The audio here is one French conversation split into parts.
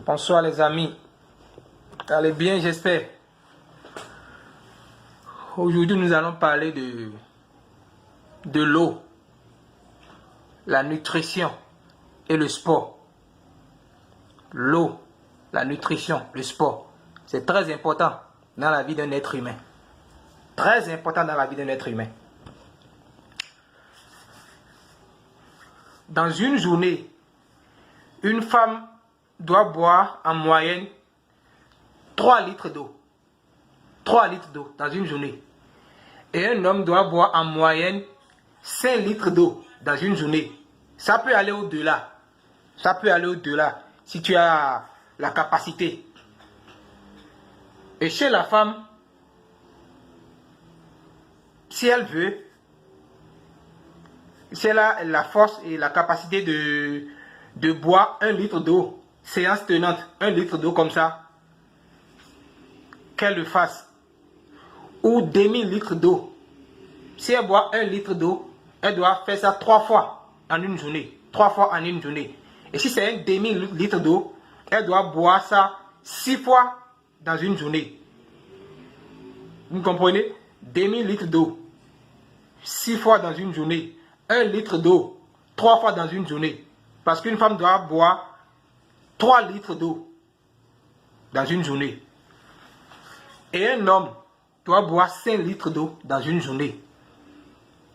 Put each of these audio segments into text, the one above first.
Bonsoir les amis. Allez bien, j'espère. Aujourd'hui, nous allons parler de l'eau, la nutrition et le sport. L'eau, la nutrition, le sport. C'est très important dans la vie d'un être humain. Très important dans la vie d'un être humain. Dans une journée, une femme doit boire en moyenne 3 litres d'eau. 3 litres d'eau dans une journée. Et un homme doit boire en moyenne 5 litres d'eau dans une journée. Ça peut aller au-delà. Ça peut aller au-delà si tu as la capacité. Et chez la femme, si elle veut, si elle a la force et la capacité de boire 1 litre d'eau, séance tenante, 1 litre d'eau comme ça, qu'elle le fasse. Ou demi-litre d'eau. Si elle boit 1 litre d'eau, elle doit faire ça 3 fois en une journée. 3 fois en une journée. Et si c'est un demi-litre d'eau, elle doit boire ça 6 fois dans une journée. Vous comprenez? Demi-litre d'eau. 6 fois dans une journée. 1 litre d'eau. 3 fois dans une journée. Parce qu'une femme doit boire 3 litres d'eau dans une journée. Et un homme doit boire 5 litres d'eau dans une journée.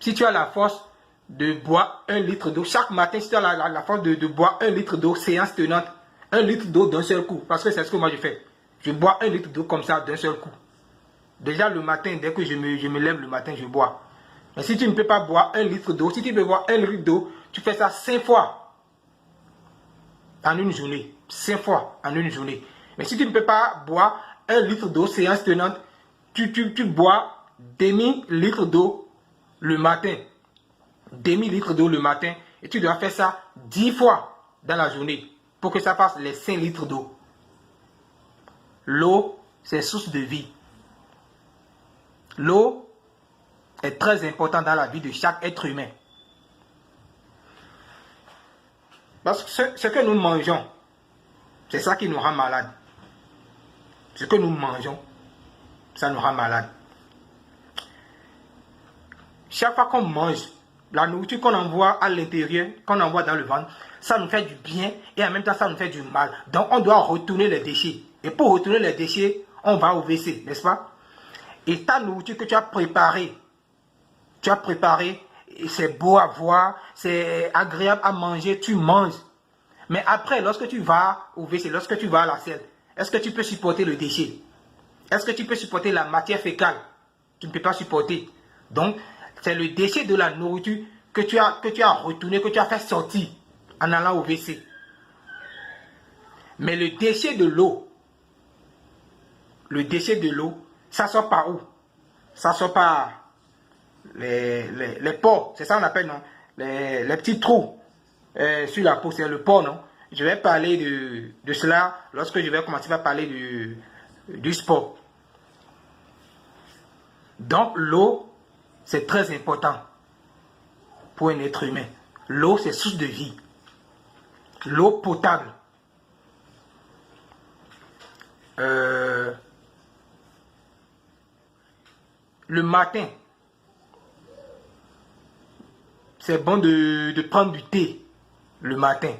Si tu as la force de boire 1 litre d'eau, chaque matin, si tu as la force de boire 1 litre d'eau, séance tenante, 1 litre d'eau d'un seul coup, parce que c'est ce que moi je fais. Je bois 1 litre d'eau comme ça d'un seul coup. Déjà le matin, dès que je me lève le matin, je bois. Mais si tu ne peux pas boire 1 litre d'eau, si tu peux boire 1 litre d'eau, tu fais ça 5 fois en une journée. 5 fois en une journée. Mais si tu ne peux pas boire 1 litre d'eau, séance tenante, tu bois demi-litre d'eau le matin. Demi-litre d'eau le matin. Et tu dois faire ça 10 fois dans la journée pour que ça fasse les 5 litres d'eau. L'eau, c'est source de vie. L'eau est très importante dans la vie de chaque être humain. Parce que ce que nous mangeons, c'est ça qui nous rend malade. Ce que nous mangeons, ça nous rend malade. Chaque fois qu'on mange, la nourriture qu'on envoie à l'intérieur, qu'on envoie dans le ventre, ça nous fait du bien et en même temps ça nous fait du mal. Donc on doit retourner les déchets. Et pour retourner les déchets, on va au WC, n'est-ce pas? Et ta nourriture que tu as préparée, c'est beau à voir, c'est agréable à manger, tu manges. Mais après, lorsque tu vas au WC, lorsque tu vas à la selle, est-ce que tu peux supporter le déchet? Est-ce que tu peux supporter la matière fécale? Tu ne peux pas supporter. Donc, c'est le déchet de la nourriture que tu as retourné, que tu as fait sortir en allant au WC. Mais le déchet de l'eau, ça sort par où? Ça sort par les pores. C'est ça qu'on appelle, non? Les petits trous sur la peau, c'est le pore, non? Je vais parler de cela lorsque je vais commencer à parler du sport. Donc, l'eau, c'est très important pour un être humain. L'eau, c'est source de vie. L'eau potable. Le matin, c'est bon de prendre du thé le matin.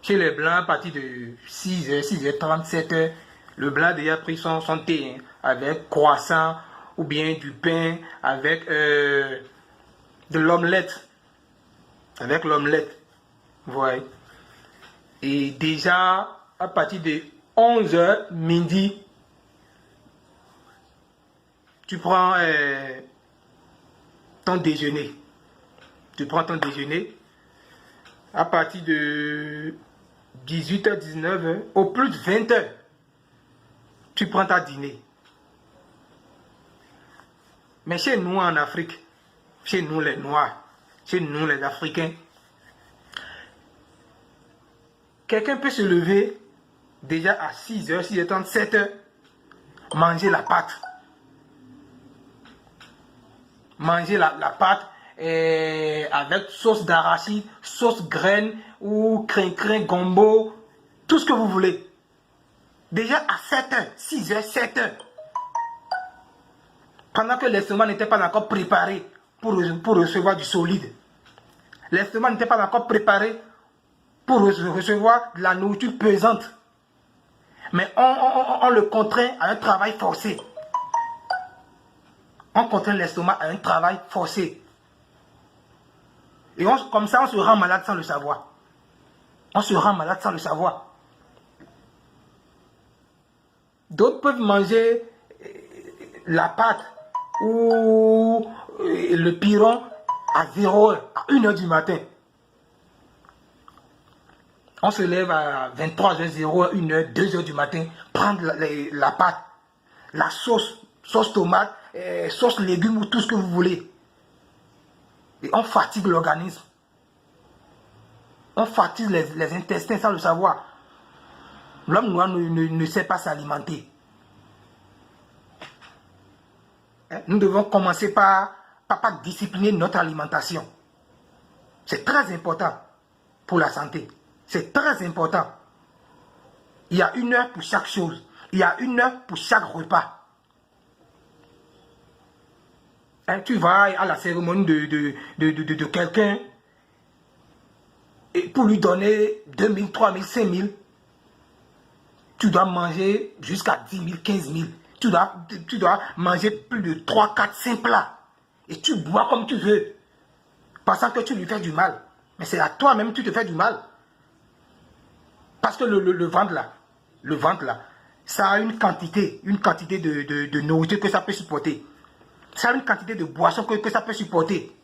Chez les blancs, à partir de 6h, 6h30, 7h, le blanc a déjà pris son thé, hein, avec croissant ou bien du pain, avec de l'omelette. Avec l'omelette, vous voyez. Et déjà, à partir de 11h, midi, tu prends ton déjeuner. Tu prends ton déjeuner. À partir de 18h, 19h, au plus de 20h, tu prends ta dîner. Mais chez nous en Afrique, chez nous les Noirs, chez nous les Africains, quelqu'un peut se lever déjà à 6h, 6h30, 7h, manger la pâte. Manger la pâte avec sauce d'arachide, sauce graine ou crin-crin, gombo, tout ce que vous voulez. Déjà à 7 heures, 6 heures, 7 heures. Pendant que l'estomac n'était pas encore préparé pour recevoir du solide. L'estomac n'était pas encore préparé pour recevoir de la nourriture pesante. Mais on le contraint à un travail forcé. On contraint l'estomac à un travail forcé. Et comme ça, on se rend malade sans le savoir. On se rend malade sans le savoir. D'autres peuvent manger la pâte ou le piron à 0 heure, à 1 heure du matin. On se lève à 23h00, 1h, 2h du matin, prendre la pâte, la sauce tomate, sauce légumes ou tout ce que vous voulez. Et on fatigue l'organisme. On fatigue les intestins sans le savoir. L'homme noir ne sait pas s'alimenter. Nous devons commencer par discipliner notre alimentation. C'est très important pour la santé. C'est très important. Il y a 1 heure pour chaque chose. Il y a 1 heure pour chaque repas. Tu vas à la cérémonie de quelqu'un et pour lui donner 2000, 3000, 5000, tu dois manger jusqu'à 10 000, 15 000. Tu dois manger plus de 3, 4, 5 plats. Et tu bois comme tu veux. Pensant que tu lui fais du mal. Mais c'est à toi-même que tu te fais du mal. Parce que le ventre là, ça a une quantité de nourriture que ça peut supporter. Ça a une quantité de boissons que ça peut supporter.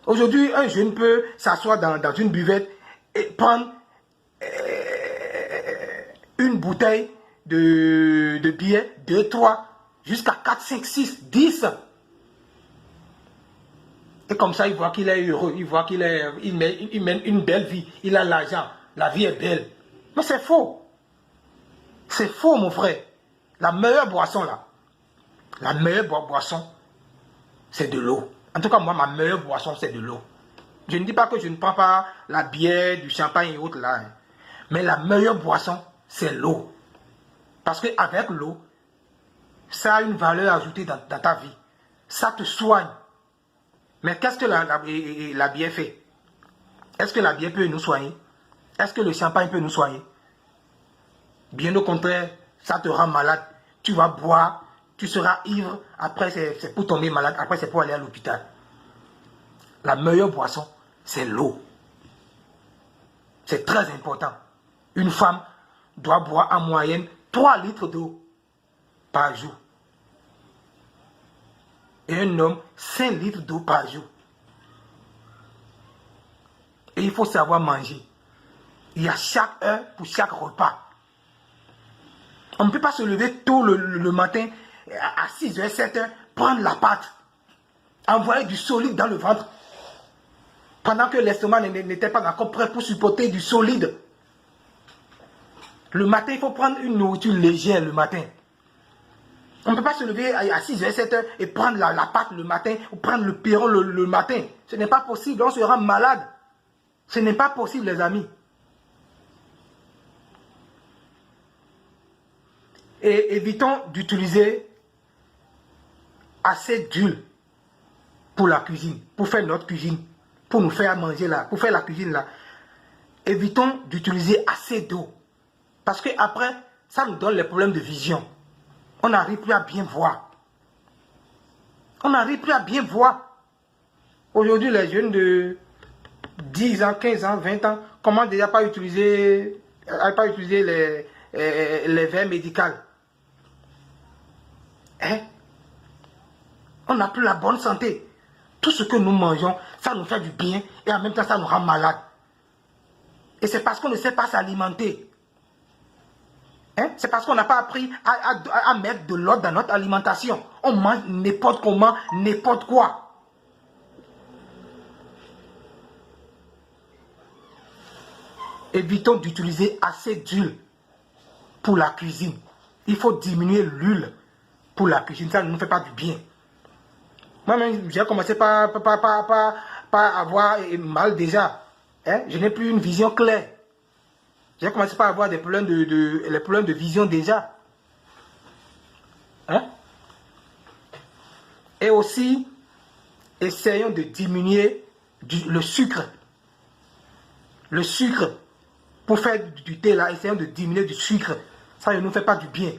Aujourd'hui, un jeune peut s'asseoir dans une buvette et prendre une bouteille de bière, 2, 3, jusqu'à 4, 5, 6, 10. Et comme ça, il voit qu'il est heureux, il voit qu'il mène une belle vie, il a l'argent, la vie est belle. Mais c'est faux. C'est faux, mon frère. La meilleure boisson, là, la meilleure boisson, c'est de l'eau. En tout cas, moi, ma meilleure boisson, c'est de l'eau. Je ne dis pas que je ne prends pas la bière, du champagne et autres, là. Hein. Mais la meilleure boisson, c'est l'eau. Parce qu'avec l'eau, ça a une valeur ajoutée dans ta vie. Ça te soigne. Mais qu'est-ce que la bière fait? Est-ce que la bière peut nous soigner? Est-ce que le champagne peut nous soigner? Bien au contraire, ça te rend malade. Tu vas boire, tu seras ivre. Après, c'est pour tomber malade. Après, c'est pour aller à l'hôpital. La meilleure boisson, c'est l'eau. C'est très important. Une femme doit boire en moyenne 3 litres d'eau par jour. Et un homme, 5 litres d'eau par jour. Et il faut savoir manger. Il y a chaque heure pour chaque repas. On ne peut pas se lever tôt le matin, à 6h, 7h, prendre la pâte, envoyer du solide dans le ventre, pendant que l'estomac n'était pas encore prêt pour supporter du solide. Le matin, il faut prendre une nourriture légère le matin. On ne peut pas se lever à 6h, 7h et prendre la pâte le matin ou prendre le piron le matin. Ce n'est pas possible, on se rend malade. Ce n'est pas possible, les amis. Et évitons d'utiliser assez d'huile pour la cuisine, pour faire notre cuisine, pour nous faire manger là, pour faire la cuisine là. Évitons d'utiliser assez d'eau. Parce que après, ça nous donne les problèmes de vision. On n'arrive plus à bien voir. On n'arrive plus à bien voir. Aujourd'hui, les jeunes de 10 ans, 15 ans, 20 ans, commencent déjà pas à utiliser les verres médicaux. Hein? On n'a plus la bonne santé. Tout ce que nous mangeons, ça nous fait du bien et en même temps, ça nous rend malade. Et c'est parce qu'on ne sait pas s'alimenter. Hein? C'est parce qu'on n'a pas appris à mettre de l'ordre dans notre alimentation. On mange n'importe comment, n'importe quoi. Évitons d'utiliser assez d'huile pour la cuisine. Il faut diminuer l'huile pour la cuisine. Ça ne nous fait pas du bien. Moi-même, j'ai commencé par avoir mal déjà. Hein? Je n'ai plus une vision claire. J'ai commencé par avoir des problèmes les problèmes de vision déjà. Hein? Et aussi, essayons de diminuer le sucre. Le sucre. Pour faire du thé là, essayons de diminuer du sucre. Ça ne nous fait pas du bien.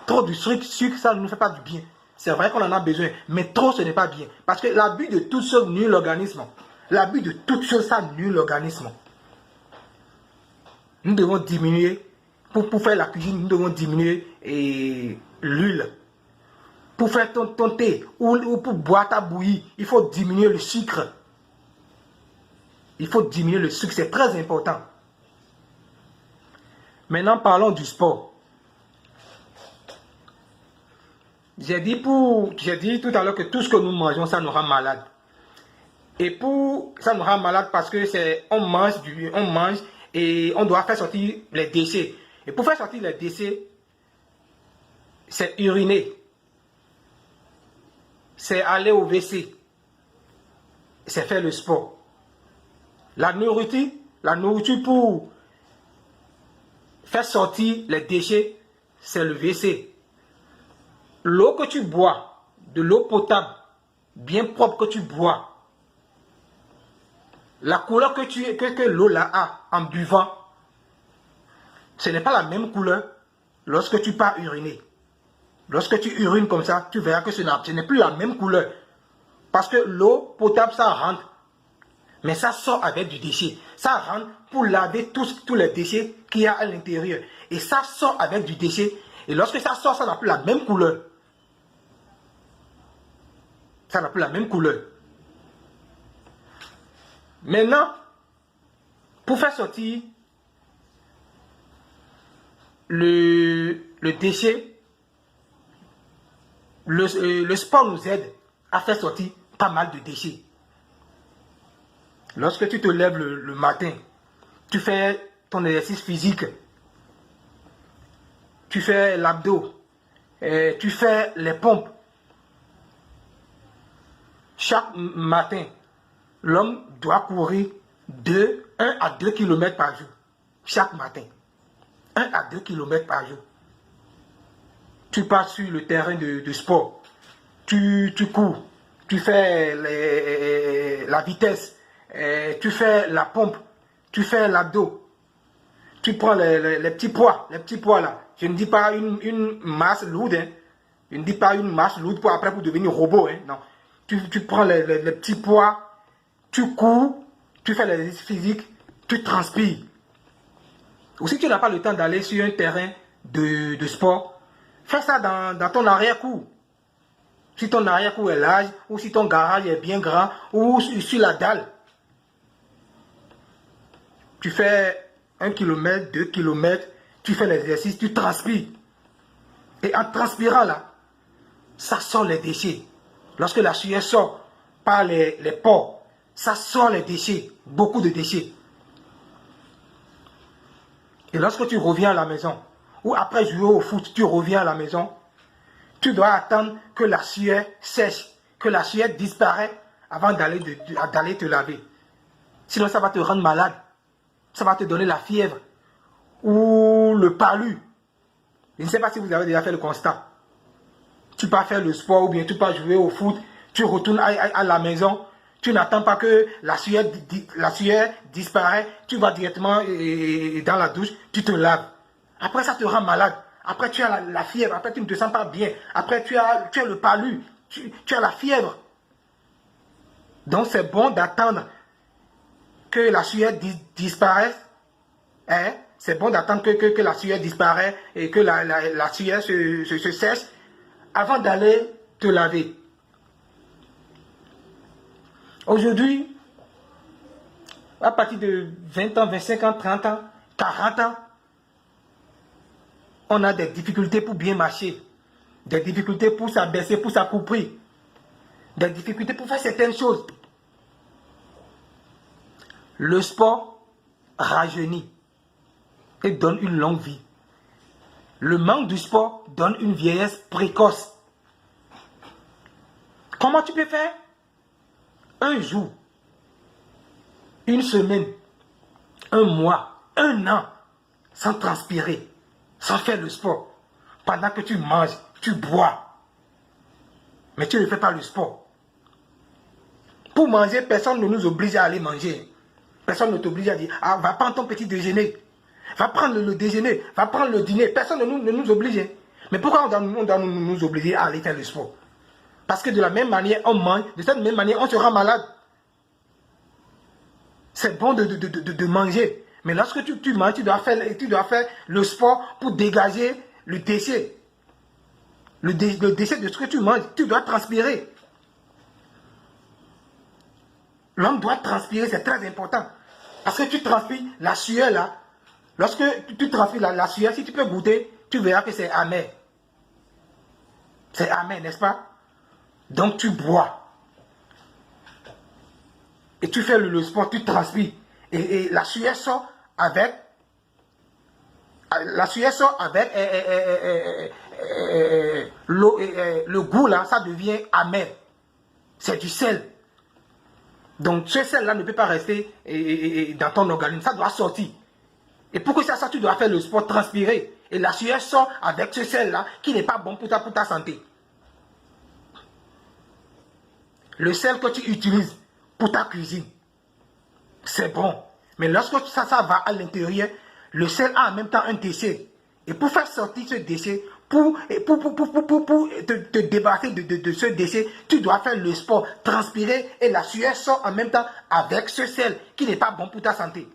Trop de sucre, ça ne nous fait pas du bien. C'est vrai qu'on en a besoin, mais trop ce n'est pas bien. Parce que l'abus de toute chose nuit l'organisme. L'abus de toute chose, ça nuit l'organisme. Nous devons diminuer, pour faire la cuisine, nous devons diminuer l'huile. Pour faire ton thé ou pour boire ta bouillie, il faut diminuer le sucre. Il faut diminuer le sucre, c'est très important. Maintenant, parlons du sport. J'ai dit tout à l'heure que tout ce que nous mangeons, ça nous rend malade. Et ça nous rend malade parce que on mange et on doit faire sortir les déchets. Et pour faire sortir les déchets, c'est uriner. C'est aller au WC. C'est faire le sport. La nourriture pour faire sortir les déchets, c'est le WC. L'eau que tu bois, de l'eau potable, bien propre que tu bois, la couleur que l'eau là a en buvant, ce n'est pas la même couleur lorsque tu pars uriner. Lorsque tu urines comme ça, tu verras que ce n'est plus la même couleur. Parce que l'eau potable, ça rentre. Mais ça sort avec du déchet. Ça rentre pour laver tous les déchets qu'il y a à l'intérieur. Et ça sort avec du déchet. Et lorsque ça sort, ça n'a plus la même couleur. Ça n'a plus la même couleur. Maintenant, pour faire sortir le déchet, le sport nous aide à faire sortir pas mal de déchets. Lorsque tu te lèves le matin, tu fais ton exercice physique, tu fais l'abdos, tu fais les pompes. Chaque matin, l'homme doit courir 1 à 2 km par jour. Chaque matin. 1 à 2 km par jour. Tu pars sur le terrain de sport. Tu cours. Tu fais la vitesse. Tu fais la pompe. Tu fais l'abdos. Tu prends les petits poids. Les petits poids là. Je ne dis pas une masse lourde. Hein. Je ne dis pas une masse lourde pour devenir robot. Hein. Non. Tu prends les petits poids. Tu cours. Tu fais l'exercice physique. Tu transpires. Ou si tu n'as pas le temps d'aller sur un terrain de sport, fais ça dans ton arrière-cour. Si ton arrière-cour est large, ou si ton garage est bien grand, ou sur la dalle. Tu fais 1 km, 2 km, tu fais l'exercice, tu transpires. Et en transpirant là, ça sort les déchets. Lorsque la sueur sort par les pores, ça sort les déchets, beaucoup de déchets. Et lorsque tu reviens à la maison, ou après jouer au foot, tu reviens à la maison, tu dois attendre que la sueur sèche, que la sueur disparaît avant d'aller te laver. Sinon, ça va te rendre malade. Ça va te donner la fièvre ou le palu. Je ne sais pas si vous avez déjà fait le constat. Tu pars faire le sport ou bien tu pars jouer au foot, tu retournes à la maison, tu n'attends pas que la sueur disparaît, tu vas directement dans la douche, tu te laves. Après, ça te rend malade. Après, tu as la fièvre. Après, tu ne te sens pas bien. Après, tu as le palu. Tu as la fièvre. Donc, c'est bon d'attendre que la sueur disparaisse. Hein? C'est bon d'attendre que la sueur disparaisse et que la sueur se sèche avant d'aller te laver. Aujourd'hui, à partir de 20 ans, 25 ans, 30 ans, 40 ans, on a des difficultés pour bien marcher, des difficultés pour s'abaisser, pour s'accoupler, des difficultés pour faire certaines choses. Le sport rajeunit et donne une longue vie. Le manque du sport donne une vieillesse précoce. Comment tu peux faire? Un jour, une semaine, un mois, un an, sans transpirer, sans faire le sport, pendant que tu manges, tu bois, mais tu ne fais pas le sport. Pour manger, personne ne nous oblige à aller manger. Personne ne t'oblige à dire, ah, va prendre ton petit déjeuner, va prendre le déjeuner, va prendre le dîner. Personne ne nous oblige. Mais pourquoi on doit nous obliger à aller faire le sport? Parce que de la même manière, on mange, de cette même manière, on sera malade. C'est bon de manger. Mais lorsque tu manges, tu dois faire le sport pour dégager le déchet. Le déchet de ce que tu manges, tu dois transpirer. L'homme doit transpirer, c'est très important. Parce que tu transpires la sueur là. Lorsque tu transpires la sueur, si tu peux goûter, tu verras que c'est amer. C'est amer, n'est-ce pas? Donc tu bois. Et tu fais le sport, tu transpires. Et la sueur sort avec... La sueur sort avec le goût là, ça devient amer. C'est du sel. Donc ce sel là ne peut pas rester dans ton organisme, ça doit sortir. Et pour que ça sorte, tu dois faire le sport, transpirer. Et la sueur sort avec ce sel là qui n'est pas bon pour ta santé. Le sel que tu utilises pour ta cuisine, c'est bon. Mais lorsque ça va à l'intérieur, le sel a en même temps un déchet. Et pour faire sortir ce déchet, pour te débarrasser de ce déchet, tu dois faire le sport, transpirer et la sueur sort en même temps avec ce sel qui n'est pas bon pour ta santé.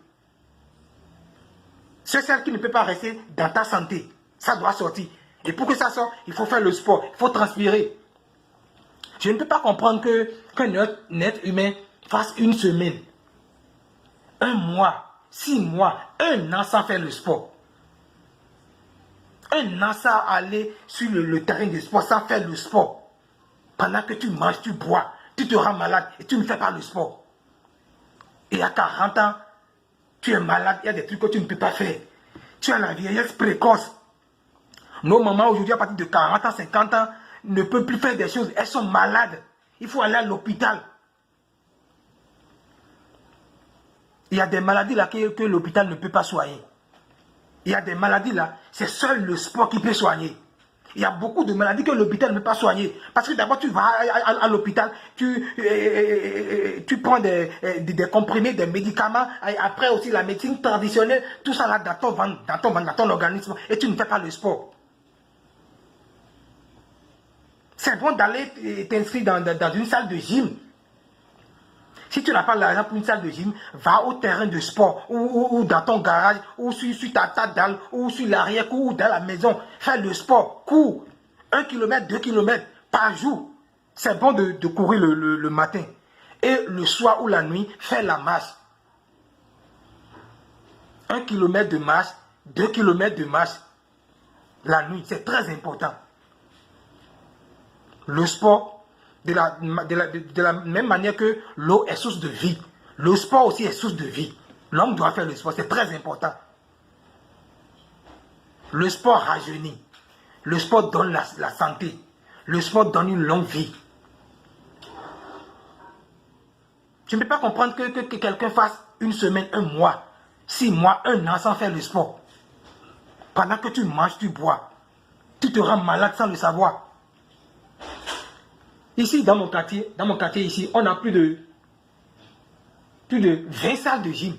Ce sel qui ne peut pas rester dans ta santé, ça doit sortir. Et pour que ça sorte, il faut faire le sport, il faut transpirer. Je ne peux pas comprendre qu'un être humain fasse une semaine, un mois, 6 mois, 1 an sans faire le sport. 1 an sans aller sur le terrain de sport, sans faire le sport. Pendant que tu manges, tu bois, tu te rends malade et tu ne fais pas le sport. Et à 40 ans, tu es malade, il y a des trucs que tu ne peux pas faire. Tu as la vieillesse précoce. Nos mamans aujourd'hui, à partir de 40 ans, 50 ans, ne peuvent plus faire des choses. Elles sont malades. Il faut aller à l'hôpital. Il y a des maladies là que l'hôpital ne peut pas soigner. Il y a des maladies là, c'est seul le sport qui peut soigner. Il y a beaucoup de maladies que l'hôpital ne peut pas soigner. Parce que d'abord tu vas à l'hôpital, tu prends des comprimés, des médicaments, et après aussi la médecine traditionnelle, tout ça là dans ton organisme, et tu ne fais pas le sport. C'est bon d'aller t'inscrire dans une salle de gym. Si tu n'as pas l'argent pour une salle de gym, va au terrain de sport, ou dans ton garage, ou sur ta dalle, ou sur l'arrière, ou dans la maison. Fais le sport, cours. 1 km, 2 km par jour. C'est bon de courir le matin. Et le soir ou la nuit, fais la marche. 1 km de marche, 2 km de marche la nuit. C'est très important. Le sport, de la même manière que l'eau est source de vie, le sport aussi est source de vie. L'homme doit faire le sport, c'est très important. Le sport rajeunit. Le sport donne la santé. Le sport donne une longue vie. Je ne peux pas comprendre que quelqu'un fasse une semaine, 1 mois, 6 mois, 1 an sans faire le sport. Pendant que tu manges, tu bois. Tu te rends malade sans le savoir. Ici, dans mon quartier ici, on a plus de 20 salles de gym.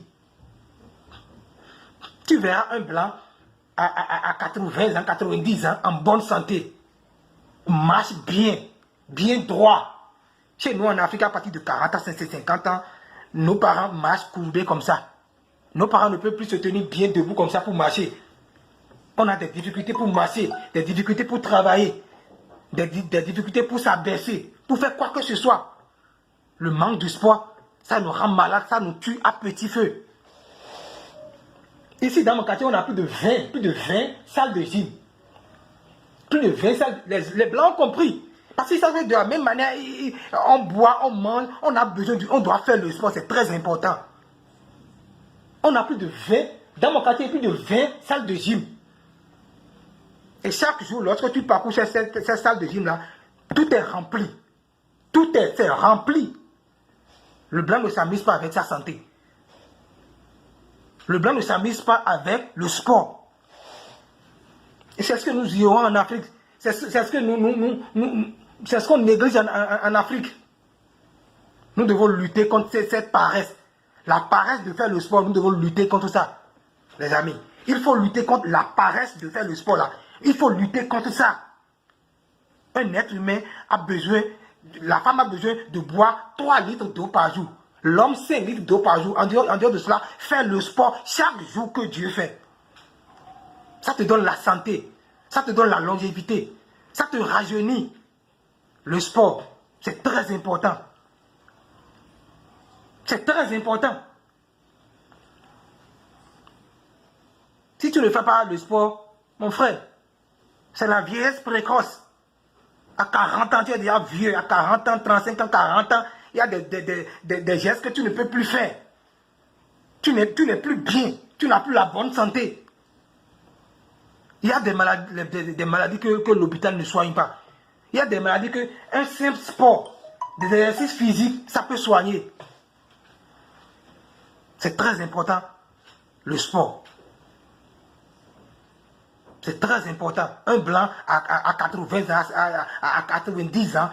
Tu verras un blanc à 80 ans, 90 ans, en bonne santé. Marche bien, bien droit. Chez nous en Afrique, à partir de 40 ans, 50 ans, nos parents marchent courbés comme ça. Nos parents ne peuvent plus se tenir bien debout comme ça pour marcher. On a des difficultés pour marcher, des difficultés pour travailler. Des difficultés pour s'abaisser, pour faire quoi que ce soit. Le manque de sport, ça nous rend malade, ça nous tue à petit feu. Ici, dans mon quartier, on a plus de 20 salles de gym. Plus de 20 salles, les blancs ont compris. Parce que ça fait de la même manière, on boit, on mange, on a besoin on doit faire le sport, c'est très important. On a plus de 20, dans mon quartier, plus de 20 salles de gym. Et chaque jour, lorsque tu parcours cette salle de gym-là, tout est rempli. Tout est rempli. Le blanc ne s'amuse pas avec sa santé. Le blanc ne s'amuse pas avec le sport. Et c'est ce que nous irons en Afrique. C'est ce que c'est ce qu'on néglige en Afrique. Nous devons lutter contre cette paresse. La paresse de faire le sport, nous devons lutter contre ça. Les amis, il faut lutter contre la paresse de faire le sport là. Il faut lutter contre ça. Un être humain a besoin, la femme a besoin de boire 3 litres d'eau par jour. L'homme 5 litres d'eau par jour. En dehors de cela, faire le sport chaque jour que Dieu fait. Ça te donne la santé. Ça te donne la longévité. Ça te rajeunit. Le sport, c'est très important. C'est très important. Si tu ne fais pas le sport, mon frère, c'est la vieillesse précoce. À 40 ans, tu es déjà vieux. À 40 ans, 35 ans, 40 ans, il y a des gestes que tu ne peux plus faire. Tu n'es plus bien. Tu n'as plus la bonne santé. Il y a des maladies que l'hôpital ne soigne pas. Il y a des maladies que un simple sport, des exercices physiques, ça peut soigner. C'est très important, le sport. C'est très important. Un blanc à 80 ans, à 90 ans,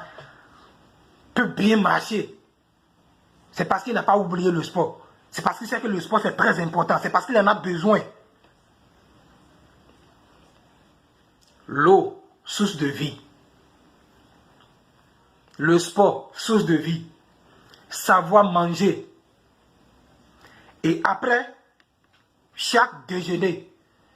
peut bien marcher. C'est parce qu'il n'a pas oublié le sport. C'est parce qu'il sait que le sport c'est très important. C'est parce qu'il en a besoin. L'eau, source de vie. Le sport, source de vie. Savoir manger. Et après, chaque déjeuner,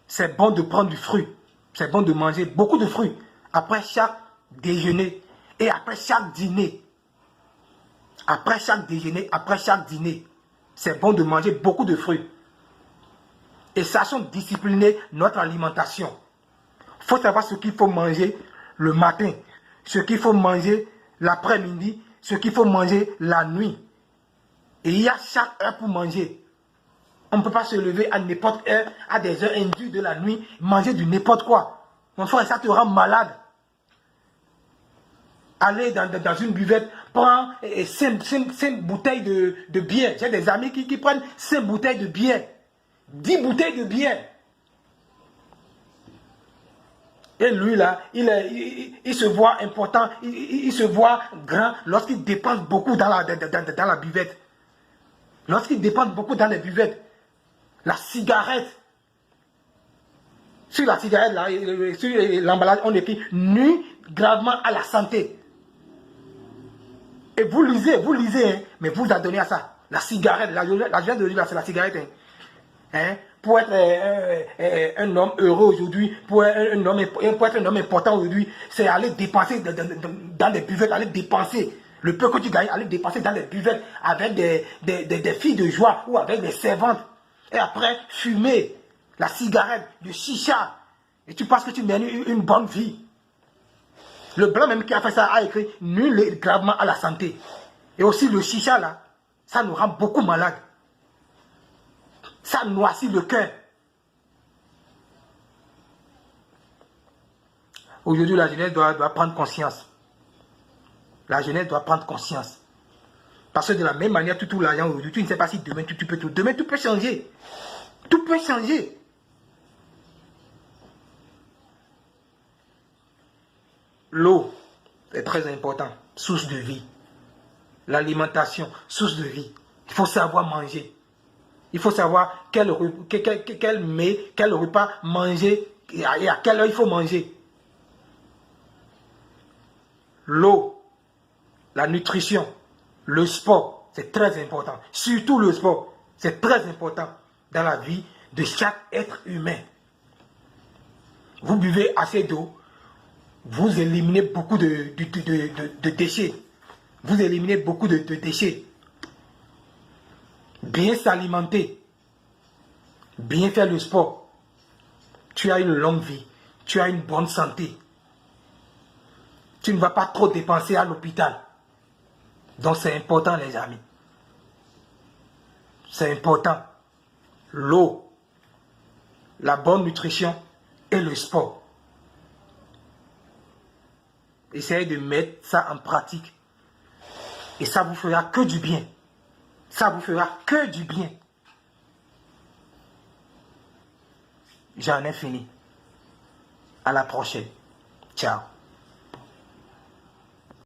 c'est bon de prendre du fruit. C'est bon de manger beaucoup de fruits. Après chaque déjeuner et après chaque dîner. Après chaque déjeuner, après chaque dîner, c'est bon de manger beaucoup de fruits. Et sachons discipliner notre alimentation. Il faut savoir ce qu'il faut manger le matin, ce qu'il faut manger l'après-midi, ce qu'il faut manger la nuit. Et il y a chaque heure pour manger. On ne peut pas se lever à n'importe heure, à des heures indues de la nuit, manger du n'importe quoi. Mon frère, ça te rend malade. Allez dans une buvette, prends 5 bouteilles de bière. J'ai des amis qui prennent 5 bouteilles de bière, 10 bouteilles de bière. Et lui là, il se voit important, il se voit grand lorsqu'il dépense beaucoup dans la buvette. Lorsqu'il dépense beaucoup dans les buvettes. La cigarette. Sur la cigarette, là, sur l'emballage, on écrit « nuit gravement à la santé ». Et vous lisez, hein, mais vous adonnez à ça. La cigarette, la jeunesse de c'est la cigarette. Hein. Pour être un homme heureux aujourd'hui, pour être un homme important aujourd'hui, c'est aller dépenser dans des buvettes, aller dépenser. Le peu que tu gagnes, aller dépenser dans les buvettes avec des filles de joie ou avec des servantes. Et après, fumer la cigarette, le chicha. Et tu penses que tu mènes une bonne vie. Le blanc même qui a fait ça a écrit « nul gravement à la santé ». Et aussi le chicha là, ça nous rend beaucoup malades. Ça noircit le cœur. Aujourd'hui, la jeunesse doit prendre conscience. La jeunesse doit prendre conscience. Parce que de la même manière, tout l'argent aujourd'hui, tu ne sais pas si demain tu peux tout. Demain, tout peut changer. Tout peut changer. L'eau est très important. Source de vie. L'alimentation, source de vie. Il faut savoir manger. Il faut savoir quel repas manger et à quelle heure il faut manger. L'eau, la nutrition, le sport, c'est très important. Surtout le sport, c'est très important dans la vie de chaque être humain. Vous buvez assez d'eau, vous éliminez beaucoup de déchets. Vous éliminez beaucoup de déchets. Bien s'alimenter, bien faire le sport. Tu as une longue vie, tu as une bonne santé. Tu ne vas pas trop dépenser à l'hôpital. Donc c'est important les amis. C'est important. L'eau, la bonne nutrition et le sport. Essayez de mettre ça en pratique. Et ça vous fera que du bien. Ça vous fera que du bien. J'en ai fini. À la prochaine. Ciao.